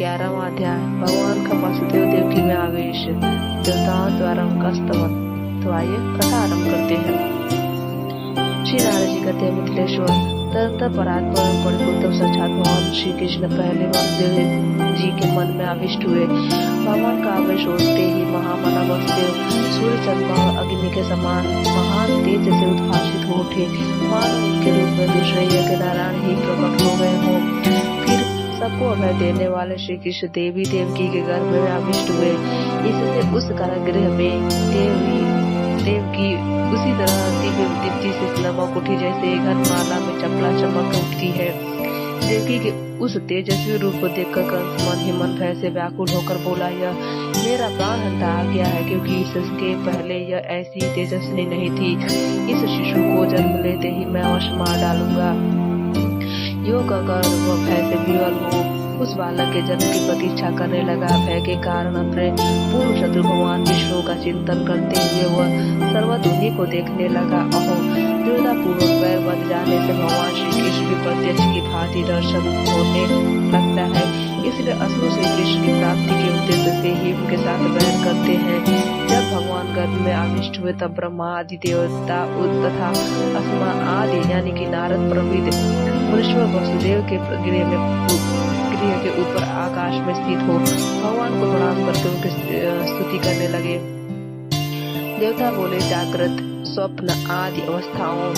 11वां अध्याय। भगवान का वासुदेव देवकी में आवेश, देवताओं द्वारा उनका स्तवन। तो आइए कथा आरंभ करते हैं। श्री नारद जी कहते हैं, मिथिलेश्वर तदंतर परात्पर परिपूर्ण साक्षात भगवान श्री कृष्ण पहले वासुदेव जी के मन में आविष्ट हुए। भगवान का आवेश होते ही महामना वासुदेव सूर्य चंद्रमा और अग्नि के समान महान तेज से उद्भासित हो उठे, मानो उनके रूप में दूसरे यज्ञ नारायण ही प्रकट हो गए हों। फिर सबको अभय देने वाले श्री कृष्ण देवी देवकी के गर्भ में आविष्ट हुए। इससे उस कारागृह में देवकी उसी तरह दिव्य दीप्ति से चमक उठी जैसे घनमाला में चपला चमक उठती है। देवकी के उस तेजस्वी रूप को देखकर कंस मन ही मन भय से व्याकुल होकर बोला, यह मेरा प्राण हंता आ गया है, क्योंकि इसके पहले यह ऐसी तेजस्वी नहीं थी। इस शिशु को जन्म लेते ही मैं अवश्य मार डालूंगा। यो कहकर वह भय से विवल हो उस बालक के जन्म की प्रतीक्षा करने लगा। भय के कारण अपने पूर्व शत्रु भगवान विष्णु का चिंतन करते हुए वह सर्वदा उन्हीं को देखने लगा। अहो, दृढ़ता पूर्वक पैर बंध जाने से भगवान श्री कृष्ण भी प्रत्यक्ष की भांति दर्शन होने लगता है। इसलिए असुर श्री कृष्ण की प्राप्ति के उद्देश्य से ही उनके साथ बैर करते हैं। जब भगवान गर्भ में आविष्ट हुए तब ब्रह्मा आदि देवता तथा अस्मा आदि यानी कि नारद प्रभृति मुनीश्वर वसुदेव के गृह के ऊपर आकाश में स्थित हो भगवान को प्रणाम करके उनकी स्तुति करने लगे। देवता बोले, जागृत स्वप्न आदि अवस्थाओं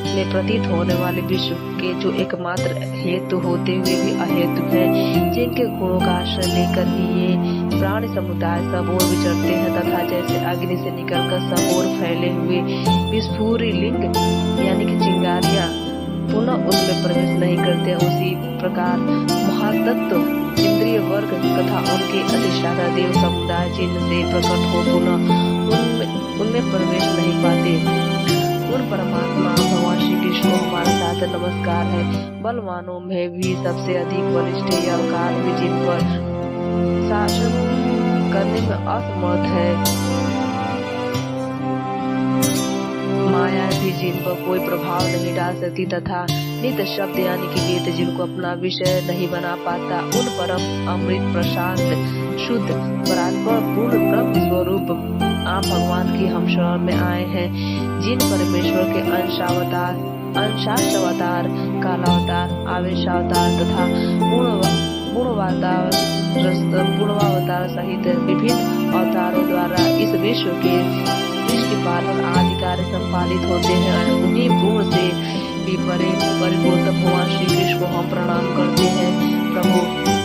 में प्रतीत होने वाले विश्व के जो एकमात्र हेतु होते हुए भी अहेतु है, जिनके गुणों का आश्रय लेकर ही ये प्राणी समुदाय सब ओर विचरते हैं, तथा जैसे अग्नि से निकलकर सब ओर फैले हुए विस्फुरी लिंग यानी कि चिंगारियां पुनः उनमें प्रवेश नहीं करते, उसी प्रकार महातत्व इंद्रिय वर्ग तथा उनके अधिष्ठाता देव समुदाय जिन से प्रकट हो पुनः उनमें प्रवेश नहीं पाते। उन परमात्मा भगवान श्री कृष्ण को हमारे साथ नमस्कार है। बलवानों में भी सबसे अधिक बलिष्ठ यह अवतार भी जिन पर शासन करने में असमर्थ है, माया भी जिन पर कोई प्रभाव नहीं डाल सकती, तथा नित्य शब्द यानी कि वेद जिनको अपना विषय नहीं बना पाता, उन परम अमृत प्रशांत शुद्ध परात्पर पूर्ण ब्रह्म स्वरूप आप भगवान की हम शरण में आए हैं, जिन परमेश्वर के अंशावतार, कालावतार, आवेशावतार तथा पूर्वावतार सहित विभिन्न अवतारों द्वारा इस विश्व के सृष्टि पालन आदि कार्य संपालित होते हैं। उन्हीं पूर्ण से भी परिपूर्ण भगवान श्री कृष्ण को हम प्रणाम करते हैं। प्रभु,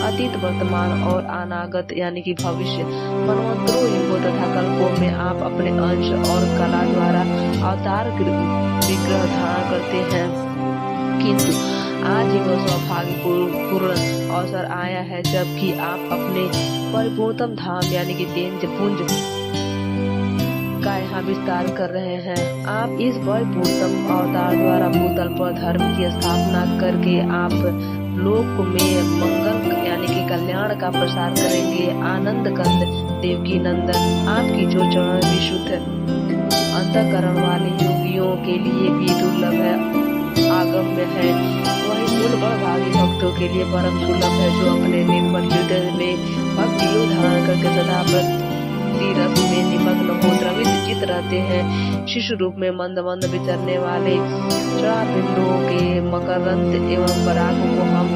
अतीत वर्तमान और अनागत यानी कि भविष्य मनवंतरों युगों तथा कल्पों में आप अपने अंश और कला द्वारा अवतार विग्रह धारण करते हैं, किंतु आज ही वह सौभाग्यपूर्ण अवसर आया है जबकि आप अपने परिपूर्णतम धाम यानी कि तेज पुंज का यहाँ विस्तार कर रहे हैं। आप इस परिपूर्णतम अवतार द्वारा भूतल पर धर्म की स्थापना करके आप लोक में मंगल यानी कि कल्याण का प्रसार करेंगे। आनंद कंद देवकी नंदन, आपकी जो चरण विशुद्ध अंतःकरण वाले योगियों के लिए भी दुर्लभ है, आगम्य है, वही उन बड़भागी भक्तों के लिए परम सुलभ है, जो अपने निर्मल हृदय में भक्ति योग धारण करके सदा रस में निमग्न हो द्रवित चित रहते हैं। शिशु रूप में मंद मंद विचरने वाले चार बिंदुओं के मकरंद एवं पराग को हम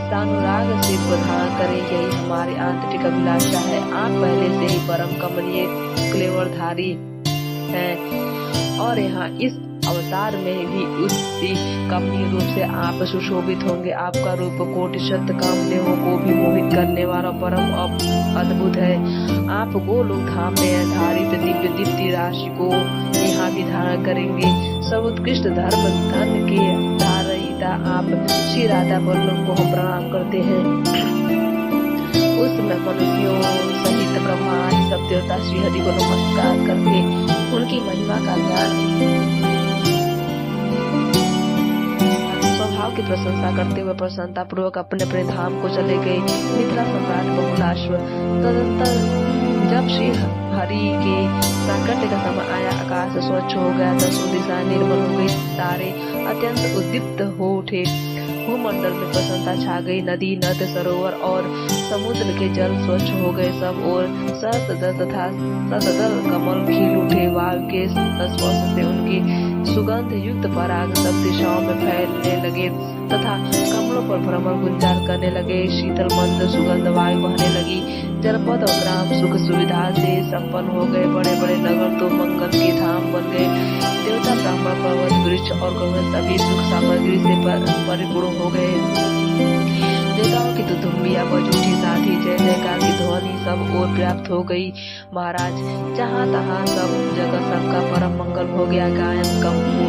सानुराग से प्रधान करें, यही हमारी आंतरिक अभिलाषा है। आप पहले से ही परम कमनीय क्लेवरधारी हैं और यहाँ इस अवतार में भी उसी कमनीय रूप से आप सुशोभित होंगे। आपका रूप कोटि शत कामदेवों को भी मोहित करने वाला परम अद्भुत है। आप गोलोक धाम में धारित दिव्य दीप्ति राशि को यहाँ भी धारण करेंगे। सर्वोत्कृष्ट धर्म धन के धारयिता आप श्री राधा वल्लभ को हम प्रणाम करते हैं। उसमें मनुष्यों सहित ब्रह्मा आदि सब देवता श्री हरि को नमस्कार करके उनकी महिमा का ज्ञान स्वभाव की प्रशंसा करते हुए प्रसन्नता पूर्वक अपने अपने धाम को चले गए। मिथिला सम्राट बहुलाश्व तदंतर जब श्री हरि के प्राकट्य का समय आया, आकाश स्वच्छ हो गया, दसों दिशाएं निर्मल हो गई, तारे अत्यंत उद्दीप्त हो उठे, भूमंडल में प्रसन्नता छा गई, नदी नद सरोवर और समुद्र के जल स्वच्छ हो गए, सब और सहस्त्र तथा सतदल कमल खिल उठे, वायु के स्पर्श से उनकी सुगंध युक्त पराग सब दिशाओं में फैलने लगे तथा कमलों पर भ्रमण गुंजार करने लगे, शीतल मंद सुगंध वायु बहने लगी, जनपद और ग्राम सुख सुविधा से संपन्न हो गए, बड़े बड़े नगर तो मंगल के धाम बन गए, देवता ब्राह्मण पर्वत वृक्ष और गौरव सभी सुख सामग्री से परिपूर्ण हो गए। देवताओं की दुदुम्बियां बज उठी, साथ ही जय जयकार की ध्वनि सब ओर व्याप्त हो गई। महाराज, जहाँ तहाँ सब जगह सबका परम मंगल हो गया। गायन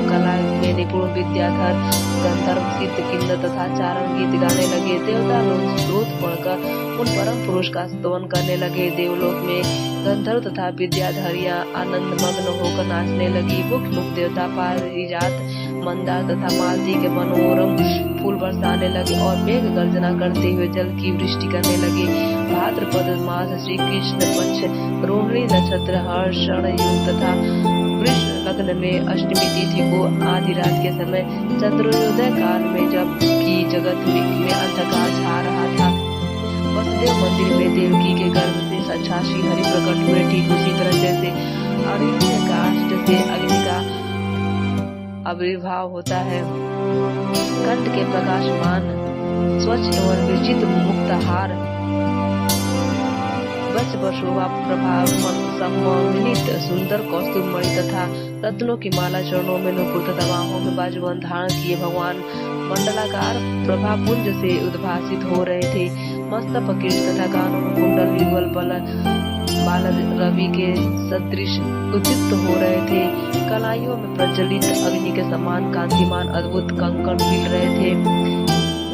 कला में निपुण विद्याधर गंधर्व सिद्ध किन्नर तथा चारण गीत गाने लगे। देवता लोग स्रोत पढ़कर उन परम पुरुष का स्तवन करने लगे। देवलोक में गंधर्व तथा विद्याधरियां आनंद मग्न होकर नाचने लगी। मुख्य मुख देवता पारिजात, मंदार तथा मालती के मनोरम फूल बरसाने लगे और मेघ गर्जना करते हुए जल की वृष्टि करने लगे। भाद्रपद मास श्री कृष्ण पक्ष रोहिणी नक्षत्र हर्षण युग तथा वृष लग्न में अष्टमी तिथि को आधी रात के समय चंद्रोदय काल में जब की जगत में अंधकार छा रहा था, वसुदेव मंदिर में देवकी के गर्भ से साक्षात श्री हरि प्रकट हुए। ठीक उसी तरह जैसे अरण्य काष्ठ से अग्नि का आविर्भाव होता है, कंठ के प्रकाशमान स्वच्छ एवं विचित्र मुक्ताहार शोभा प्रभाव सम्मानित सुंदर कौस्तुभ मणि तथा रत्नों की माला चरणों में नूपुर तथा बाहों में बाजूबंद धारण किए भगवान मंडलाकार प्रभा पुंज से उद्भासित हो रहे थे। मस्तक पकीट तथा कानों में कुंडल युगल बाल रवि के सदृश उद्दीप्त हो रहे थे। कलाइयों में प्रज्वलित अग्नि के समान कांतिमान अद्भुत कंकण मिल रहे थे।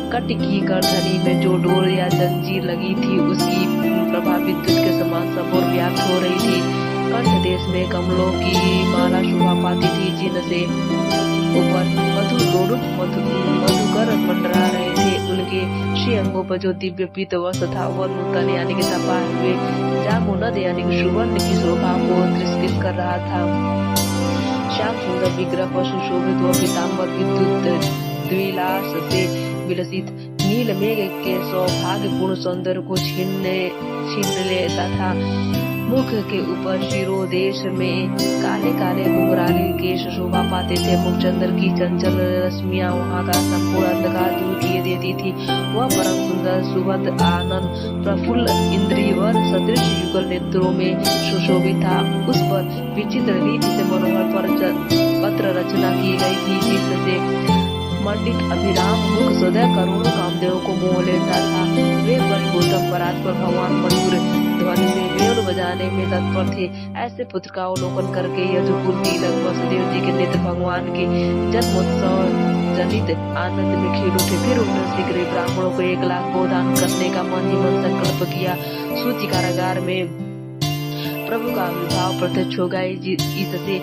कट की करधनी में जो डोर या जंजीर लगी थी, उसकी प्रभा विद्युत के समान सबोर व्याप्त हो रही थी। कंठ देश में कमलों की माला शोभा पाती थी, जिनसे ऊपर मधुकर मंडरा रहे थे। उनके श्री अंगों पर जो दिव्य पीत वस्त्र था, वह नूतन यानी कि तपाए हुए जामुनद यानी कि सुवर्ण की शोभा को तिरस्कृत कर रहा था। श्याम सुंदर विग्रह पर सुशोभित व पीताम्बर विद्युत द्विलास से विलसित नील मेघ के सौभाग्यपूर्ण सौंदर्य को छीन लेता था। मुख के ऊपर शिरोदेश में काले काले घुंघराले केश शोभा पाते थे। मुखचंद्र की चंचल रश्मियां वहां का संपूर्ण अंधकार दूर किए देती थी। वह परम सुंदर सुबद आनंद प्रफुल्ल इंद्रियवर सदृश युगल नेत्रों में सुशोभित था। उस पर विचित्र रीति से मनोहर पत्र रचना की गई थी, जिससे मंडित अभिराम मुख सदैव करोड़ों कामदेवों को मोह लेता था। वे गौतम परात्पर भगवान मधुर ध्वनि से वेणु बजाने में तत्पर थे। ऐसे पुत्र का अवलोकन करके यदुकुल तिलक वसुदेव जी के नेत्र भगवान के जन्मोत्सव जनित आनंद में खिल उठे। फिर उन्होंने शीघ्र ब्राह्मणों को 1 लाख गोदान करने का मन ही मन संकल्प किया। सूची कारागार में प्रभु का आविर्भाव प्रत्यक्ष हो गया। इससे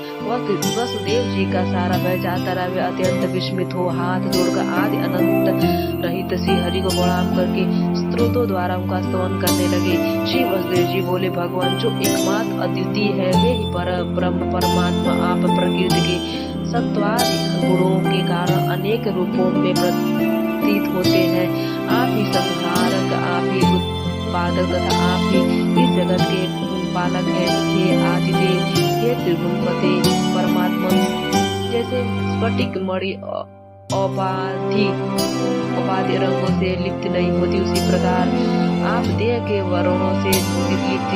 वसुदेव जी का सारा भय जाता रहा। वे अत्यंत विस्मित हो हाथ जोड़कर आदि अनंत रहित श्री हरि को प्रणाम करके स्त्रोतों द्वारा उनका स्तवन करने लगे। श्री वसुदेव जी बोले, भगवान जो एकमात्र अद्वितीय है, वे ही ब्रह्म परमात्मा आप प्रकृति के सत्वादि गुणों के कारण अनेक रूपों में प्रतीत होते हैं। आप ही संहारक, आप ही उत्पादक तथा आप ही इस जगत के पालक है। हे आदिदेव, हे त्रिगुणपते परमात्मा, जैसे स्फटिक मणि उपाधि रंगों से लिप्त नहीं होती, उसी प्रकार आप देह के वर्णों से लिप्त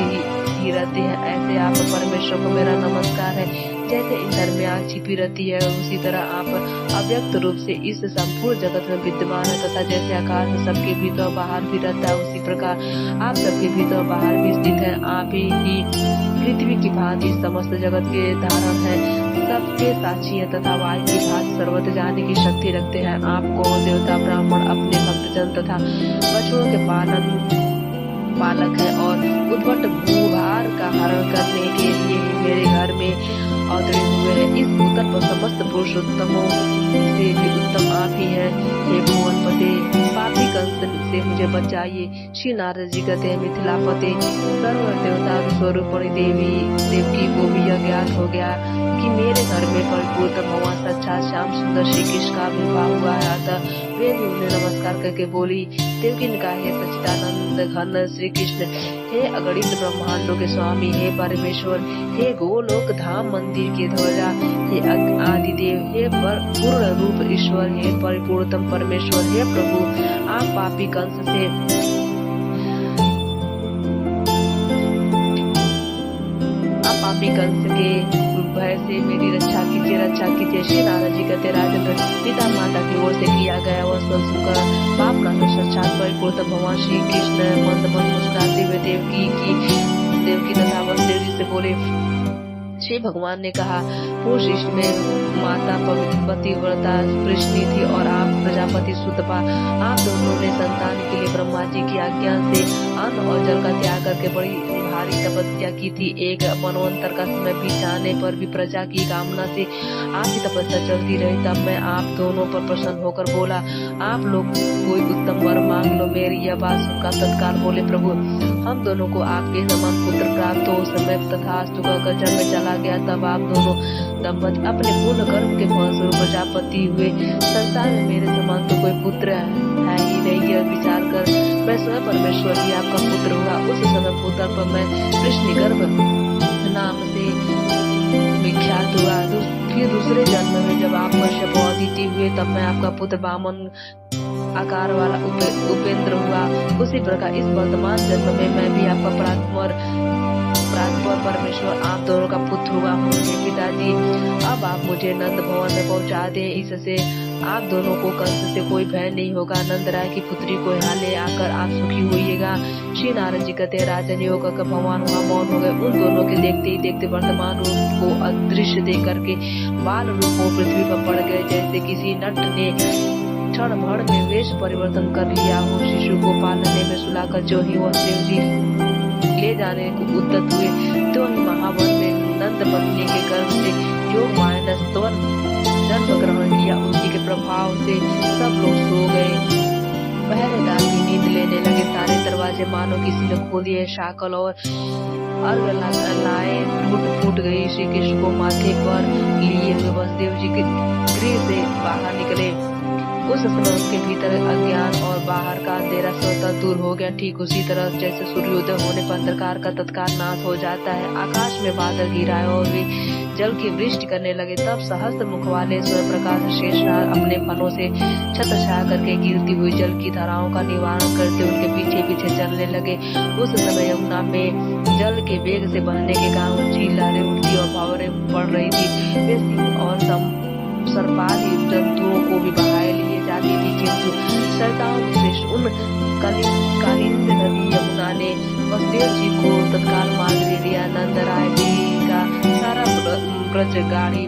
ही रहते हैं। ऐसे आप परमेश्वर को मेरा नमस्कार है। जैसे ईंधन में आग छिपी रहती है, उसी तरह आप अव्यक्त रूप से इस संपूर्ण जगत में विद्यमान है तथा जैसे आकाश सबके भीतर बाहर भी रहता है, उसी प्रकार आप सबके भीतर बाहर भी स्थित है। आप ही पृथ्वी की भांति समस्त जगत के धारण है, सबके साक्षी है तथा वायु की भांति सर्वत्र जाने की शक्ति रखते हैं। आपको देवता ब्राह्मण अपने भक्तजन तथा बछड़ों के पालक है और उद्भट भूभार का हरण करने के लिए मेरे घर में अवतरित हुए हैं। इस उत्तर पर समस्त पुरुषोत्तमों से भी उत्तम आप ही है। हे भुवनपते, पापी कंस से मुझे बचाइए। श्री नारद जी कहते हैं, मिथिलापति सर्व देवता स्वरूपणी देवकी को भी यह ज्ञात हो गया कि मेरे घर में परिपूर्ण भगवान साक्षात श्याम सुंदर श्री कृष्ण का विवाह हुआ है। अतः वे भी उन्हें नमस्कार करके बोली। देवकी ने कहा, हे सच्चिदानंद घन श्री कृष्ण, हे अगणित ब्रह्मांडों के स्वामी, हे परमेश्वर, हे गोलोक धाम मंदिर के ध्वजा, हे आदिदेव, हे पूर्ण रूप ईश्वर, हे परिपूर्णतम परमेश्वर, हे प्रभु, आप पापी कंस के भय से मेरी रक्षा कीजिए। श्री नारद जी कहते, राजन पिता माता की ओर से किया गया वह सब सुनकर पाप नाश साक्षात परिपूर्ण भगवान श्री कृष्ण मंद मुस्कुराते हुए देवकी तथा वसुदेव जी से बोले। श्री भगवान ने कहा, पूर्व सृष्टि में माता पतिव्रता पृष्णी थी और आप प्रजापति सुतपा, आप दोनों ने संतान के लिए ब्रह्मा जी की आज्ञा से अन्न और जल का त्याग करके बड़ी भारी तपस्या की थी। एक मनवंतर का समय बीत जाने पर भी प्रजा की कामना से आपकी तपस्या चलती रही। तब मैं आप दोनों पर प्रसन्न होकर बोला, आप लोग कोई उत्तम वर मांग लो। मेरी यह बात सुनकर तत्काल बोले, प्रभु हम दोनों को आपके समान पुत्र प्राप्त हो। समय तथास्तु कहकर जब मैं चला गया, तब आप दोनों दंपति अपने पूर्ण कर्म के फलस्वरूप प्रजापति हुए। संसार में मेरे समान तो कोई पुत्र है ही नहीं, यह विचार कर मैं स्वयं परमेश्वर ही आपका पुत्र हुआ। उस समय पुत्र पर मैं कृष्णगर्भ नाम से विख्यात हुआ। फिर दूसरे जन्म में जब आप कश्यप अदिति हुए, तब मैं आपका पुत्र वामन आकार वाला उपेंद्र हुआ। उसी प्रकार इस वर्तमान जन्म में मैं भी आपका प्रात्पर परमेश्वर आप दोनों का पुत्र हुआ हूँ। पिताजी अब आप मुझे नंद भवन में पहुँचा दें, इससे आप दोनों को कंस से कोई भय नहीं होगा। नंद राय की पुत्री को यहाँ ले आकर आप सुखी होइएगा। श्री नारद जी कहते, राजन योग का भगवान वहाँ मौन हो गए। उन दोनों के देखते ही देखते वर्तमान रूप को अदृश्य देख करके बाल रूप को पृथ्वी पर पड़ गए, जैसे किसी नट ने क्षण भर में वेश परिवर्तन कर लिया हो। शिशु को पालने में सुलाकर जो ही वह देव जी ले जाने को उद्यत हुए, तो ही महावन में नंद पत्नी के गर्भ से योग मानस जन्म ग्रहण किया। उसी के प्रभाव से सब लोग सो गए। पहरेदार की नींद लेने लगे। सारे दरवाजे मानो किसी ने खोल दिए। शाकल और अर्घ लाए फूट गई। श्री कृष्ण को माथे पर लिए हुए वसुदेव जी के गृह से बाहर निकले। उस समय उसके भीतर अज्ञान और बाहर का अंधेरा स्वतः दूर हो गया। ठीक उसी तरह जैसे सूर्योदय होने पर अंधकार का तत्काल नाश हो जाता है। आकाश में बादल गिराए और वे जल की वृष्टि करने लगे। तब सहस्त्र मुख वाले सूर्य प्रकाश शेषनाग अपने फनों से छत्रछाया करके गिरती हुई जल की धाराओं का निवारण करते उनके पीछे पीछे चलने लगे। उस समय यमुना में जल के वेग से बहने के कारण ऊंची लहरें उठती और भंवरें पड़ रही थी। वे सिंह और सर्पादि जंतुओं को भी बहाए लिए जाती थी, किंतु सरताओं श्रेष्ठ उन कालिंद नदी यमुना ने वसुदेव जी को तत्काल मार्ग दे दिया। नंद राय जी का सारा ब्रज गाड़ी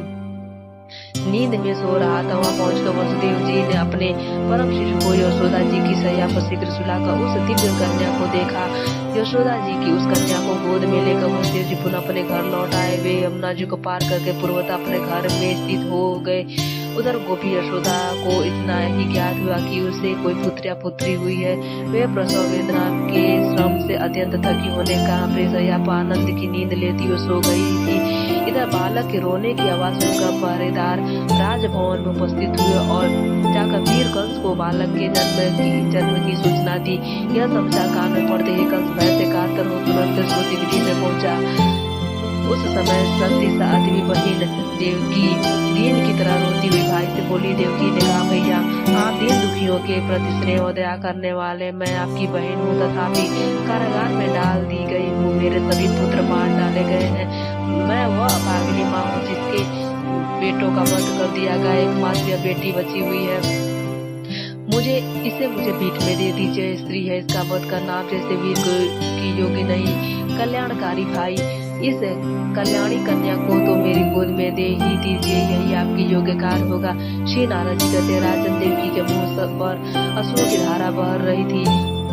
नींद में सो रहा था। वहाँ पहुंचकर वसुदेव जी ने अपने परम शिशु को यशोदा जी की सैया पर शीघ्र सुलाकर उस दिव्य कन्या को देखा। यशोदा जी की उस कन्या को गोद में लेकर वसुदेव जी पुनः अपने घर लौट आए। वे यमुना जी को पार करके पूर्वतः अपने घर में स्थित हो गए। उधर गोपी यशोदा को इतना ही ज्ञात हुआ कि उसे कोई पुत्र या पुत्री हुई है। वे प्रसव वेदना के श्रम से अत्यंत थकी होने का अपनी सैया पर आनंद की नींद लेती हुई सो गई थी। इधर बालक के रोने की आवाज सुनकर पहरेदार राजभवन में उपस्थित हुए और जाकर वीर कंस को बालक के जन्म की सूचना दी। यह समाचार कान में पड़ते ही कंस भय से कातर हो तुरंत श्रुति गृह में पहुंचा। उस समय सती साध्वी बहन देवकी दीन की तरह रोती हुई भाई से बोली। देवकी ने कहा, भैया आप दीन दुखियों के प्रति स्नेह और दया करने वाले, मैं आपकी बहन हूँ, तथापि कारागार में डाल दी गई हूँ। मेरे सभी पुत्र मार डाले गए हैं। मैं वह अभागिनी माँ हूँ जिसके बेटों का वध कर दिया गया। एकमात्र बेटी बची हुई है। मुझे भीख में दे दीजिए। स्त्री है, इसका वध करना आप जैसे वीर की योग्य नहीं। कल्याणकारी भाई, इस कल्याणी कन्या को तो मेरी गोद में दे ही दीजिए, यही आपकी योग्य कार्य होगा। श्री नारद जी कहते, राजन देवकी के मुंह पर अश्रु की धारा बह रही थी।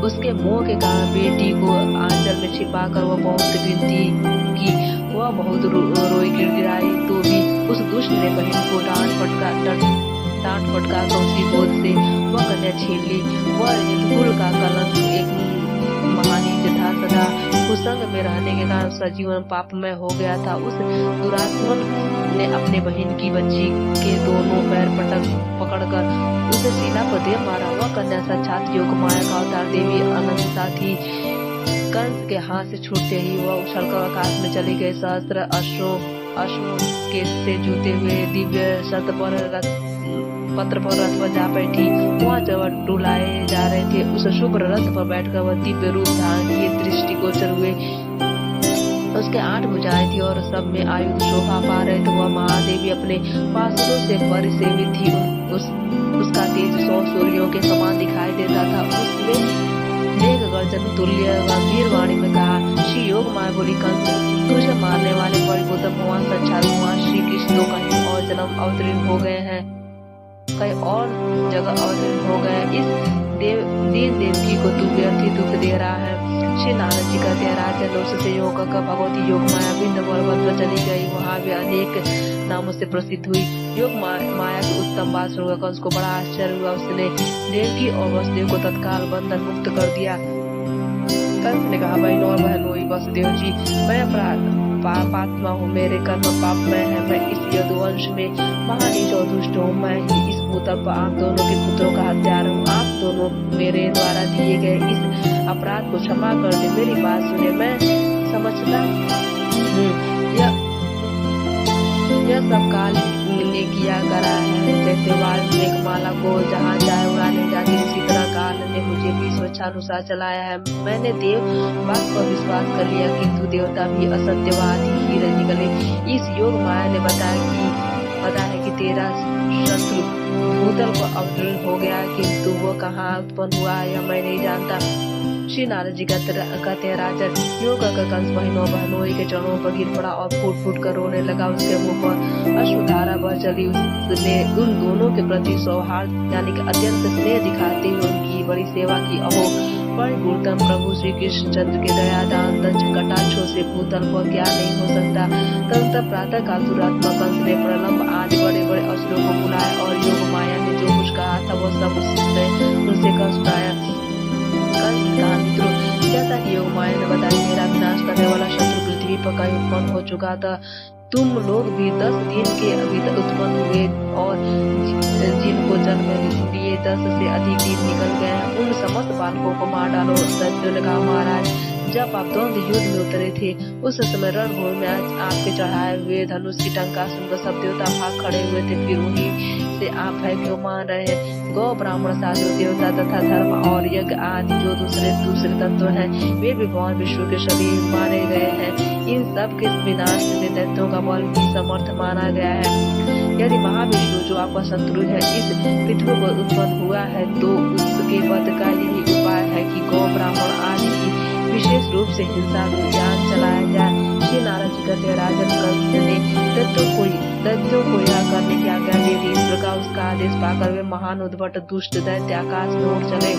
उसके मोह के कारण बेटी को आंचल में छिपाकर वह बहुत विनती की। वह बहुत रोई गिड़गिड़ाई, तो भी उस दुष्ट ने बहन को डांट फटका कर उसकी गोद से वह कन्या कन्या छीन ली। वह कुल का कलंक एक महानीच था। सदा कुसंग में रहने के कारण उसका जीवन पापमय हो गया था। उस दुरात्मन ने अपने बहन की बच्ची के दोनों पैर पकड़कर उसे सीना पर दे मारा। वह कन्या साक्षात योग माया का अवतार देवी अनंता थी। कंस के हाथ से छूटते ही वह उछलकर आकाश में चली गई। सहस्त्र अश्वों के से जूते हुए दिव्य पत्र पर रथ पर जा बैठी। वहाँ जब डुलाए जा रहे थे, उस शुभ्र रथ पर बैठकर वह दिव्य रूप धारण किए दृष्टिगोचर हुए। उसके 8 भुजाएं थी और सब में आयुध शोभा पा रहे थे। वह महादेवी अपने पार्षदों से परिसेवित थी। उसका तेज 100 सूर्यों के समान दिखाई देता था। उसने मेघ गर्जन तुल्य गंभीर वाणी में कहा, श्री योग माया बोली, कंस तुझे मारने वाले परिबुद्ध भगवान साक्षात भगवान श्री कृष्ण तो कहीं और जन्म अवतीर्ण हो गए हैं, कहीं और जगह अवतीर्ण हो गए। इस दीन देवकी को तू व्यर्थी दुख दे रहा है। श्री नारद जी कहते हैं, राजन उससे योग का भगवती योग माया बिंद पर्वत चली गई। वहाँ वे अनेक नामों से प्रसिद्ध हुई। योग माया की उत्तम बात सुनकर कंस को बड़ा आश्चर्य हुआ। उसने देवकी और वसुदेव को तत्काल बंधन मुक्त कर दिया। कंस ने कहा, बहनों और बहनों, वसुदेव जी, मैं पापात्मा हूँ, मेरे कर्म पापमय है। मैं इस यदुवंश में महानीच और दुष्ट हूँ। मैं ही इस भूतल पर आप दोनों के पुत्रों का हत्यारा हूँ। आप दोनों मेरे द्वारा दिए गए इस अपराध को क्षमा कर दे। मेरी बात सुने, मैं समझता यह सब काल ने किया करा है। जैसे वाल्मीकि माला को जहाँ चाहे उड़ा ले जाती, इसी तरह काल ने मुझे भी स्वेच्छानुसार चलाया है। मैंने देव बात पर विश्वास कर लिया, किंतु देवता भी असत्यवादी ही निकले। इस योग माया ने बताया है कि तेरा शत्रु भूतल पर अवतीर्ण हो गया, किंतु वो कहाँ उत्पन्न हुआ है यह मैं नहीं जानता। श्री नारद जी कहते हैं, राजन, योग का कंस बहनों के चरणों पर गिर पड़ा और फूट फूट कर रोने लगा। उसके मुंह पर अश्रुधारा बह चली। उसने उन दोनों के प्रति सौहार्द यानी कि अत्यंत स्नेह दिखाते हुए उनकी बड़ी सेवा की। अहो परिपूर्णतम प्रभु श्री कृष्ण चंद्र के दया दान कटाक्षों से भूतल पर क्या नहीं हो सकता। तदंतर प्रातः काल दुरात्मा कंस ने प्रलंब आदि बड़े बड़े असुरों को बुलाया और योग माया ने जो कुछ कहा था वह सब उनसे कह सुनाया। कंस ने कहा, मित्रों, जैसा कि योग माया ने बताया, मेरा विनाश करने वाला शत्रु पृथ्वी पर कहीं उत्पन्न हो चुका था। तुम लोग भी 10 दिन के अभी उत्पन्न हुए और जिनको जन्म लिए 10 से अधिक दिन निकल गए हैं, उन समस्त बालकों को मार डालो। दैत्यों ने कहा, महाराज, जब आप द्वंद्व युद्ध में उतरे थे, उस समय रणभूमि में आपके चढ़ाए हुए धनुष की टंका सुनकर सब देवता भाग खड़े हुए थे। फिर उन्हीं से आप है क्यों मान रहे हैं? गौ ब्राह्मण साधु देवता तथा धर्म और यज्ञ आदि जो दूसरे तत्व हैं, वे भी भगवान विष्णु के शरीर माने गए हैं। इन सब के विनाश में दैत्यों का बल भी समर्थ माना गया है। यदि महाविष्णु जो आपका शत्रु है इस पृथ्वी पर उत्पन्न हुआ है, तो उसके वध का यही उपाय है कि गौ ब्राह्मण आदि की विशेष रूप से हिंसा अभियान चलाया जाए। श्री नारद जी कहते हैं, राजन, कंस ने दैत्यों को यह करने की आज्ञा दे दी। इस प्रकार उसका आदेश पाकर वे महान उद्भट दुष्ट दैत्य आकाश में उड़ चले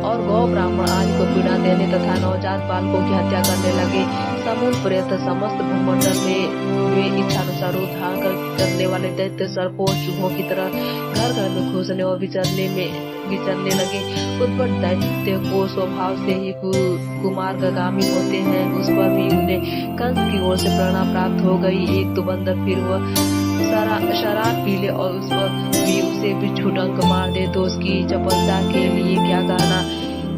और गौ ब्राह्मण आदि को पीड़ा देने तथा नवजात बालकों की हत्या करने लगे। समुद्र पर्यंत समस्त भूमंडल में वे इच्छानुसार रूप धारण करने वाले दैत्य सर्पों चूहों की तरह घर घर में घुसने और विचरने लगे। उद्भट दैत्य को स्वभाव से ही कुमार्गामी होते हैं। उस पर भी उन्हें कंस की ओर से प्रेरणा प्राप्त हो गई। एक तो बंदर फिर वह शराब पी ले और उस पर भी उसे बिच्छू डंक मार दे तो उसकी चपलता के लिए क्या कहना।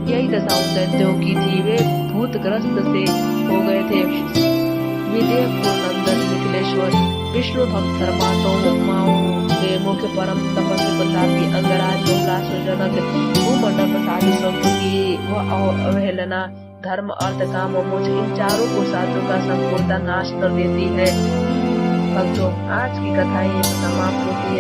यही दशा उन दैत्यों की थी। वे भूतग्रस्त से हो गए थे। विदेह नंदन मिथिलेश्वर विष्णु भक्त धर्मात्माओं के मुख्य परम तपस्वी प्रतापी अंगराज जनक भूमंडल प्रसादी संतों की वह अवहेलना धर्म अर्थ काम और मोक्ष इन चारों पुरुषार्थों का संपूर्णतः नाश कर देती है। भक्तों, आज की कथा यहीं समाप्त होती है।